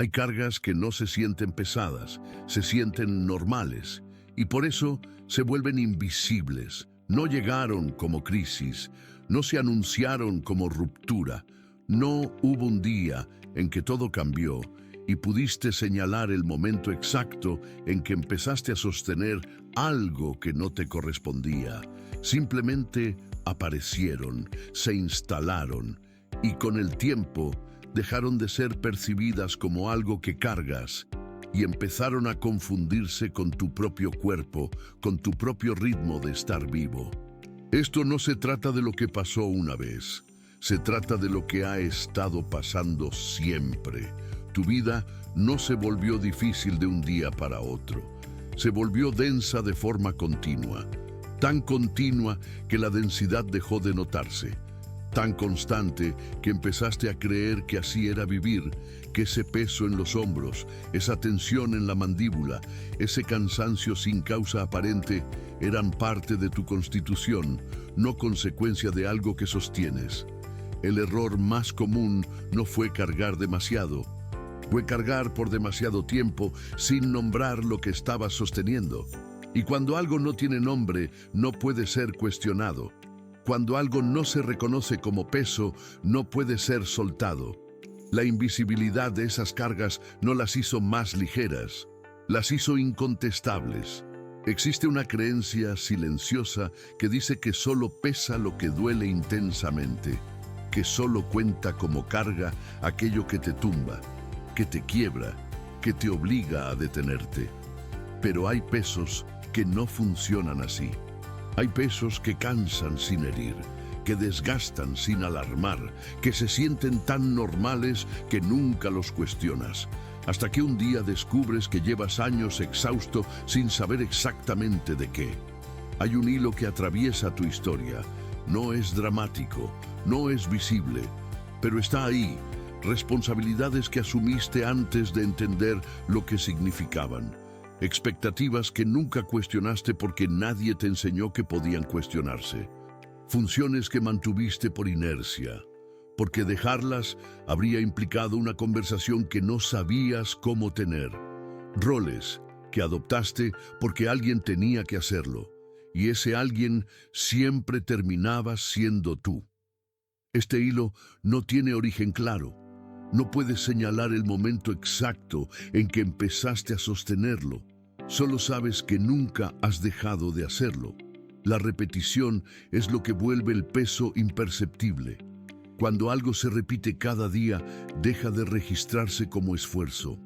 Hay cargas que no se sienten pesadas, se sienten normales y por eso se vuelven invisibles. No llegaron como crisis, no se anunciaron como ruptura. No hubo un día en que todo cambió y pudiste señalar el momento exacto en que empezaste a sostener algo que no te correspondía. Simplemente aparecieron, se instalaron y con el tiempo dejaron de ser percibidas como algo que cargas y empezaron a confundirse con tu propio cuerpo, con tu propio ritmo de estar vivo. Esto no se trata de lo que pasó una vez, se trata de lo que ha estado pasando siempre. Tu vida no se volvió difícil de un día para otro, se volvió densa de forma continua, tan continua que la densidad dejó de notarse. Tan constante que empezaste a creer que así era vivir, que ese peso en los hombros, esa tensión en la mandíbula, ese cansancio sin causa aparente eran parte de tu constitución, no consecuencia de algo que sostienes. El error más común no fue cargar demasiado, fue cargar por demasiado tiempo sin nombrar lo que estabas sosteniendo. Y cuando algo no tiene nombre, no puede ser cuestionado. Cuando algo no se reconoce como peso, no puede ser soltado. La invisibilidad de esas cargas no las hizo más ligeras, las hizo incontestables. Existe una creencia silenciosa que dice que solo pesa lo que duele intensamente, que solo cuenta como carga aquello que te tumba, que te quiebra, que te obliga a detenerte. Pero hay pesos que no funcionan así. Hay pesos que cansan sin herir, que desgastan sin alarmar, que se sienten tan normales que nunca los cuestionas, hasta que un día descubres que llevas años exhausto sin saber exactamente de qué. Hay un hilo que atraviesa tu historia. No es dramático, no es visible, pero está ahí. Responsabilidades que asumiste antes de entender lo que significaban. Expectativas que nunca cuestionaste porque nadie te enseñó que podían cuestionarse. Funciones que mantuviste por inercia, porque dejarlas habría implicado una conversación que no sabías cómo tener. Roles que adoptaste porque alguien tenía que hacerlo, y ese alguien siempre terminaba siendo tú. Este hilo no tiene origen claro. No puedes señalar el momento exacto en que empezaste a sostenerlo. Solo sabes que nunca has dejado de hacerlo. La repetición es lo que vuelve el peso imperceptible. Cuando algo se repite cada día, deja de registrarse como esfuerzo.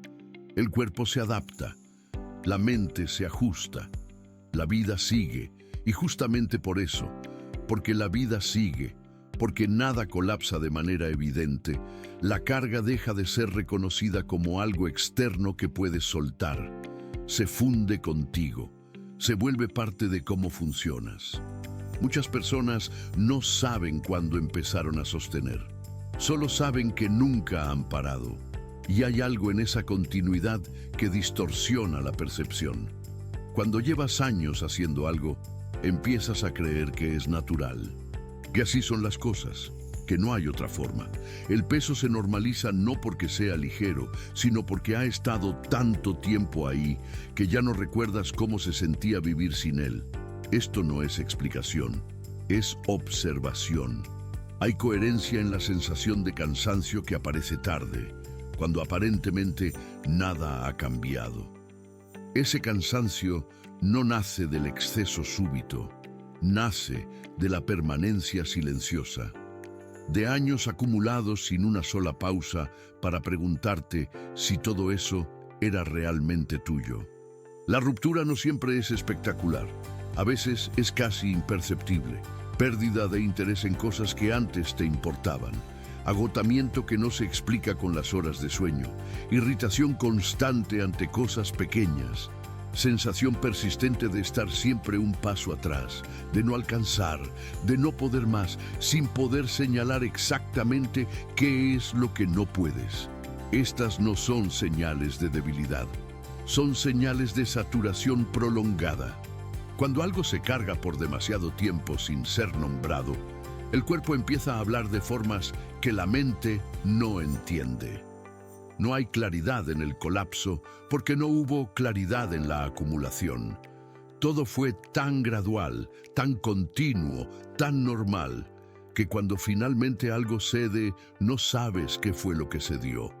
El cuerpo se adapta, la mente se ajusta, la vida sigue, y justamente por eso, porque la vida sigue, porque nada colapsa de manera evidente, la carga deja de ser reconocida como algo externo que puedes soltar. Se funde contigo, se vuelve parte de cómo funcionas. Muchas personas no saben cuándo empezaron a sostener, solo saben que nunca han parado. Y hay algo en esa continuidad que distorsiona la percepción. Cuando llevas años haciendo algo, empiezas a creer que es natural, que así son las cosas, que no hay otra forma. El peso se normaliza no porque sea ligero, sino porque ha estado tanto tiempo ahí que ya no recuerdas cómo se sentía vivir sin él. Esto no es explicación, es observación. Hay coherencia en la sensación de cansancio que aparece tarde, cuando aparentemente nada ha cambiado. Ese cansancio no nace del exceso súbito, nace de la permanencia silenciosa, de años acumulados sin una sola pausa para preguntarte si todo eso era realmente tuyo. La ruptura no siempre es espectacular, a veces es casi imperceptible, pérdida de interés en cosas que antes te importaban, agotamiento que no se explica con las horas de sueño, irritación constante ante cosas pequeñas, sensación persistente de estar siempre un paso atrás, de no alcanzar, de no poder más, sin poder señalar exactamente qué es lo que no puedes. Estas no son señales de debilidad, son señales de saturación prolongada. Cuando algo se carga por demasiado tiempo sin ser nombrado, el cuerpo empieza a hablar de formas que la mente no entiende. No hay claridad en el colapso porque no hubo claridad en la acumulación. Todo fue tan gradual, tan continuo, tan normal, que cuando finalmente algo cede, no sabes qué fue lo que cedió.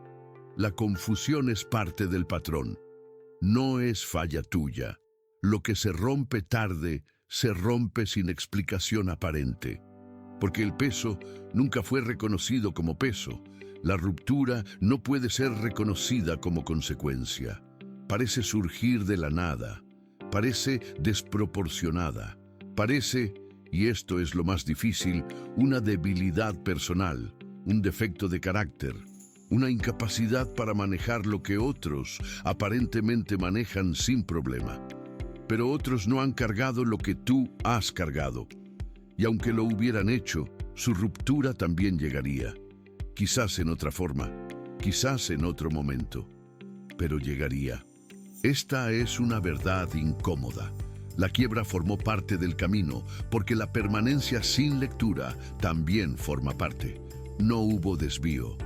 La confusión es parte del patrón. No es falla tuya. Lo que se rompe tarde, se rompe sin explicación aparente. Porque el peso nunca fue reconocido como peso. La ruptura no puede ser reconocida como consecuencia. Parece surgir de la nada. Parece desproporcionada. Parece, y esto es lo más difícil, una debilidad personal, un defecto de carácter, una incapacidad para manejar lo que otros aparentemente manejan sin problema. Pero otros no han cargado lo que tú has cargado. Y aunque lo hubieran hecho, su ruptura también llegaría. Quizás en otra forma, quizás en otro momento, pero llegaría. Esta es una verdad incómoda. La quiebra formó parte del camino, porque la permanencia sin lectura también forma parte. No hubo desvío,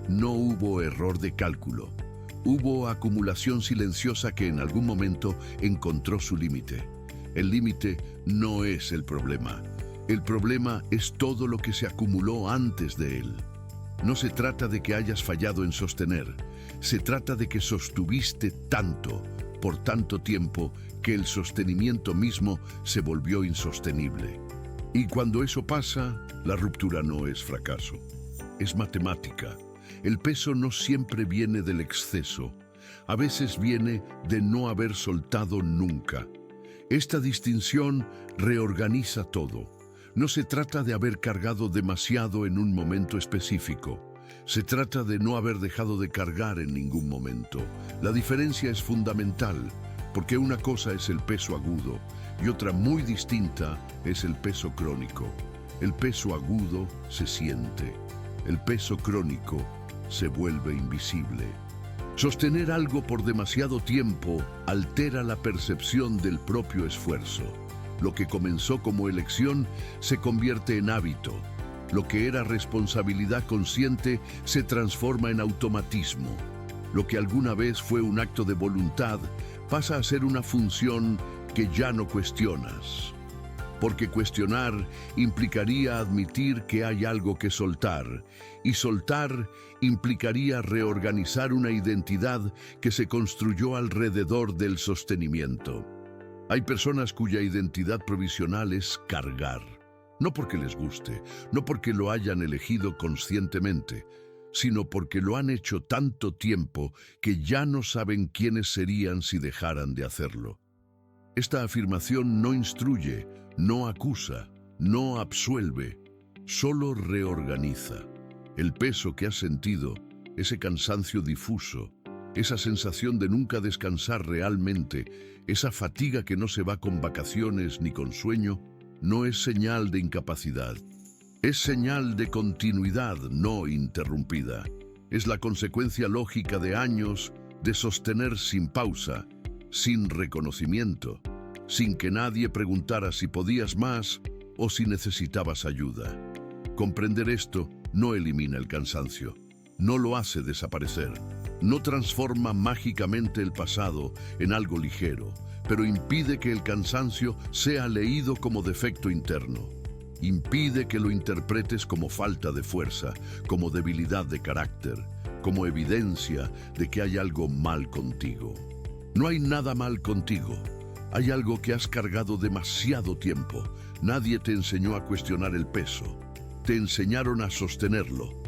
no hubo error de cálculo. Hubo acumulación silenciosa que en algún momento encontró su límite. El límite no es el problema. El problema es todo lo que se acumuló antes de él. No se trata de que hayas fallado en sostener. Se trata de que sostuviste tanto, por tanto tiempo, que el sostenimiento mismo se volvió insostenible. Y cuando eso pasa, la ruptura no es fracaso. Es matemática. El peso no siempre viene del exceso. A veces viene de no haber soltado nunca. Esta distinción reorganiza todo. No se trata de haber cargado demasiado en un momento específico. Se trata de no haber dejado de cargar en ningún momento. La diferencia es fundamental, porque una cosa es el peso agudo y otra muy distinta es el peso crónico. El peso agudo se siente. El peso crónico se vuelve invisible. Sostener algo por demasiado tiempo altera la percepción del propio esfuerzo. Lo que comenzó como elección se convierte en hábito. Lo que era responsabilidad consciente se transforma en automatismo. Lo que alguna vez fue un acto de voluntad pasa a ser una función que ya no cuestionas. Porque cuestionar implicaría admitir que hay algo que soltar, y soltar implicaría reorganizar una identidad que se construyó alrededor del sostenimiento. Hay personas cuya identidad provisional es cargar, no porque les guste, no porque lo hayan elegido conscientemente, sino porque lo han hecho tanto tiempo que ya no saben quiénes serían si dejaran de hacerlo. Esta afirmación no instruye, no acusa, no absuelve, solo reorganiza. El peso que has sentido, ese cansancio difuso, esa sensación de nunca descansar realmente, esa fatiga que no se va con vacaciones ni con sueño, no es señal de incapacidad. Es señal de continuidad no interrumpida. Es la consecuencia lógica de años de sostener sin pausa, sin reconocimiento, sin que nadie preguntara si podías más o si necesitabas ayuda. Comprender esto no elimina el cansancio, no lo hace desaparecer, no transforma mágicamente el pasado en algo ligero, pero impide que el cansancio sea leído como defecto interno. Impide que lo interpretes como falta de fuerza, como debilidad de carácter, como evidencia de que hay algo mal contigo. No hay nada mal contigo. Hay algo que has cargado demasiado tiempo. Nadie te enseñó a cuestionar el peso. Te enseñaron a sostenerlo.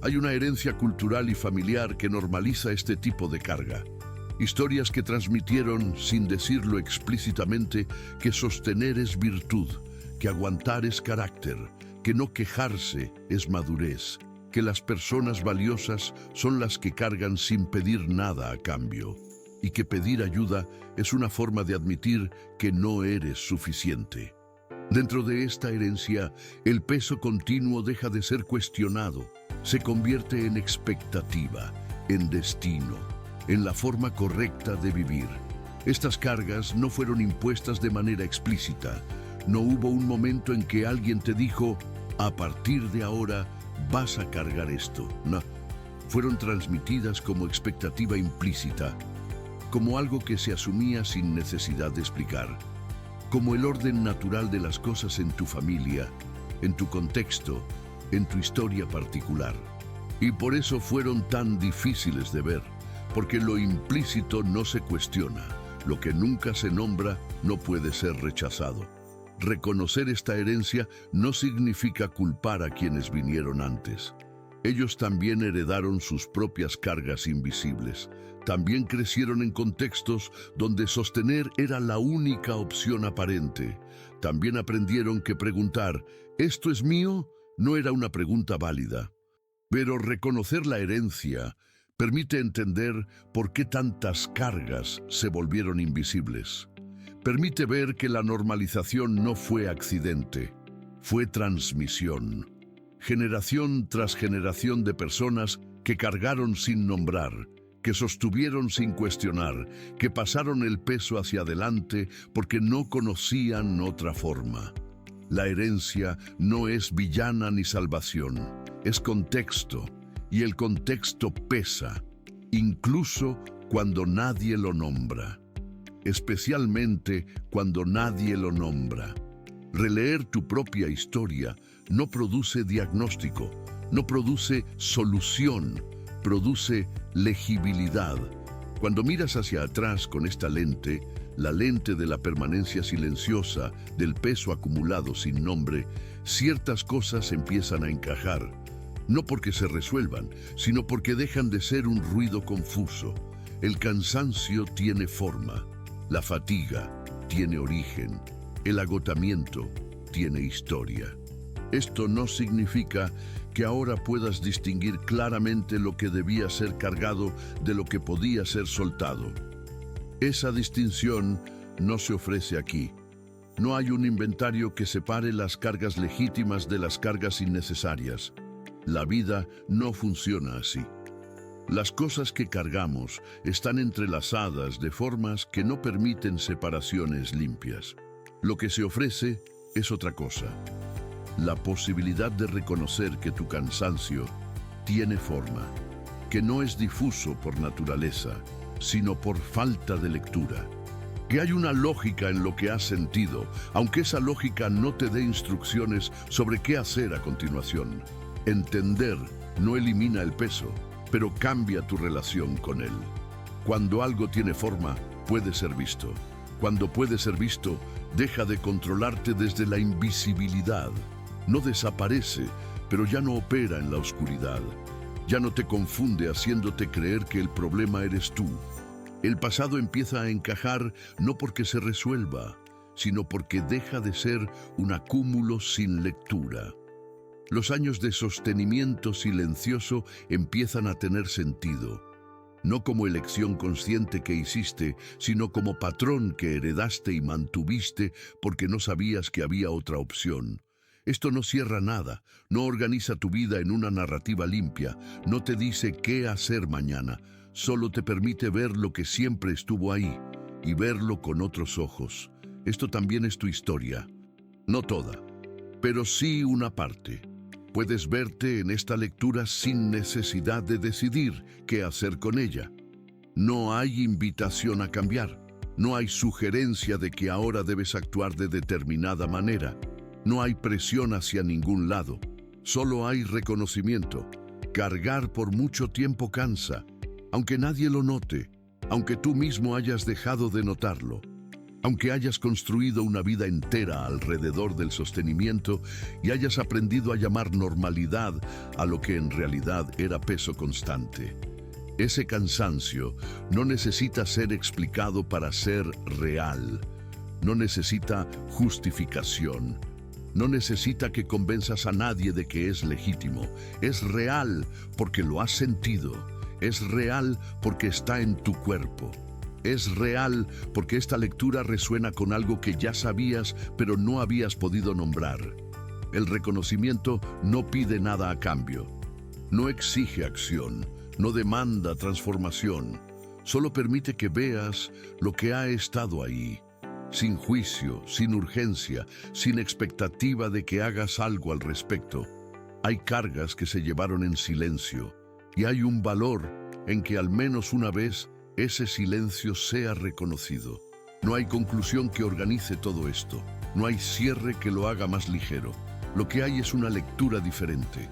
Hay una herencia cultural y familiar que normaliza este tipo de carga. Historias que transmitieron, sin decirlo explícitamente, que sostener es virtud, que aguantar es carácter, que no quejarse es madurez, que las personas valiosas son las que cargan sin pedir nada a cambio, y que pedir ayuda es una forma de admitir que no eres suficiente. Dentro de esta herencia, el peso continuo deja de ser cuestionado, se convierte en expectativa, en destino, en la forma correcta de vivir. Estas cargas no fueron impuestas de manera explícita. No hubo un momento en que alguien te dijo, a partir de ahora vas a cargar esto. No. Fueron transmitidas como expectativa implícita, como algo que se asumía sin necesidad de explicar, como el orden natural de las cosas en tu familia, en tu contexto, en tu historia particular. Y por eso fueron tan difíciles de ver, porque lo implícito no se cuestiona, lo que nunca se nombra no puede ser rechazado. Reconocer esta herencia no significa culpar a quienes vinieron antes. Ellos también heredaron sus propias cargas invisibles. También crecieron en contextos donde sostener era la única opción aparente. También aprendieron que preguntar, ¿esto es mío?, no era una pregunta válida. Pero reconocer la herencia permite entender por qué tantas cargas se volvieron invisibles. Permite ver que la normalización no fue accidente, fue transmisión. Generación tras generación de personas que cargaron sin nombrar, que sostuvieron sin cuestionar, que pasaron el peso hacia adelante porque no conocían otra forma. La herencia no es villana ni salvación, es contexto, y el contexto pesa, incluso cuando nadie lo nombra, especialmente cuando nadie lo nombra. Releer tu propia historia no produce diagnóstico, no produce solución, produce legibilidad. Cuando miras hacia atrás con esta lente, la lente de la permanencia silenciosa, del peso acumulado sin nombre, ciertas cosas empiezan a encajar, no porque se resuelvan, sino porque dejan de ser un ruido confuso. El cansancio tiene forma, la fatiga tiene origen, el agotamiento tiene historia. Esto no significa que ahora puedas distinguir claramente lo que debía ser cargado de lo que podía ser soltado. Esa distinción no se ofrece aquí. No hay un inventario que separe las cargas legítimas de las cargas innecesarias. La vida no funciona así. Las cosas que cargamos están entrelazadas de formas que no permiten separaciones limpias. Lo que se ofrece es otra cosa. La posibilidad de reconocer que tu cansancio tiene forma, que no es difuso por naturaleza, sino por falta de lectura. Que hay una lógica en lo que has sentido, aunque esa lógica no te dé instrucciones sobre qué hacer a continuación. Entender no elimina el peso, pero cambia tu relación con él. Cuando algo tiene forma, puede ser visto. Cuando puede ser visto, deja de controlarte desde la invisibilidad. No desaparece, pero ya no opera en la oscuridad. Ya no te confunde haciéndote creer que el problema eres tú. El pasado empieza a encajar no porque se resuelva, sino porque deja de ser un acúmulo sin lectura. Los años de sostenimiento silencioso empiezan a tener sentido, no como elección consciente que hiciste, sino como patrón que heredaste y mantuviste porque no sabías que había otra opción. Esto no cierra nada, no organiza tu vida en una narrativa limpia, no te dice qué hacer mañana, solo te permite ver lo que siempre estuvo ahí y verlo con otros ojos. Esto también es tu historia, no toda, pero sí una parte. Puedes verte en esta lectura sin necesidad de decidir qué hacer con ella. No hay invitación a cambiar, no hay sugerencia de que ahora debes actuar de determinada manera. No hay presión hacia ningún lado, solo hay reconocimiento. Cargar por mucho tiempo cansa, aunque nadie lo note, aunque tú mismo hayas dejado de notarlo, aunque hayas construido una vida entera alrededor del sostenimiento y hayas aprendido a llamar normalidad a lo que en realidad era peso constante. Ese cansancio no necesita ser explicado para ser real, no necesita justificación. No necesita que convenzas a nadie de que es legítimo. Es real porque lo has sentido. Es real porque está en tu cuerpo. Es real porque esta lectura resuena con algo que ya sabías pero no habías podido nombrar. El reconocimiento no pide nada a cambio. No exige acción. No demanda transformación. Solo permite que veas lo que ha estado ahí. Sin juicio, sin urgencia, sin expectativa de que hagas algo al respecto. Hay cargas que se llevaron en silencio, Y hay un valor en que al menos una vez ese silencio sea reconocido. No hay conclusión que organice todo esto. No hay cierre que lo haga más ligero. Lo que hay es una lectura diferente.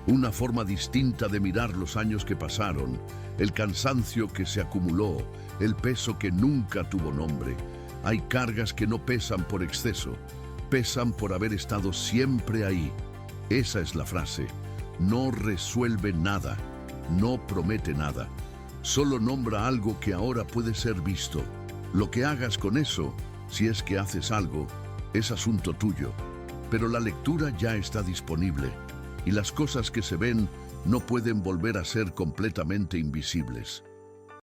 Una forma distinta de mirar los años que pasaron, el cansancio que se acumuló, el peso que nunca tuvo nombre. Hay cargas que no pesan por exceso, pesan por haber estado siempre ahí. Esa es la frase. No resuelve nada, no promete nada. Solo nombra algo que ahora puede ser visto. Lo que hagas con eso, si es que haces algo, es asunto tuyo. Pero la lectura ya está disponible y las cosas que se ven no pueden volver a ser completamente invisibles.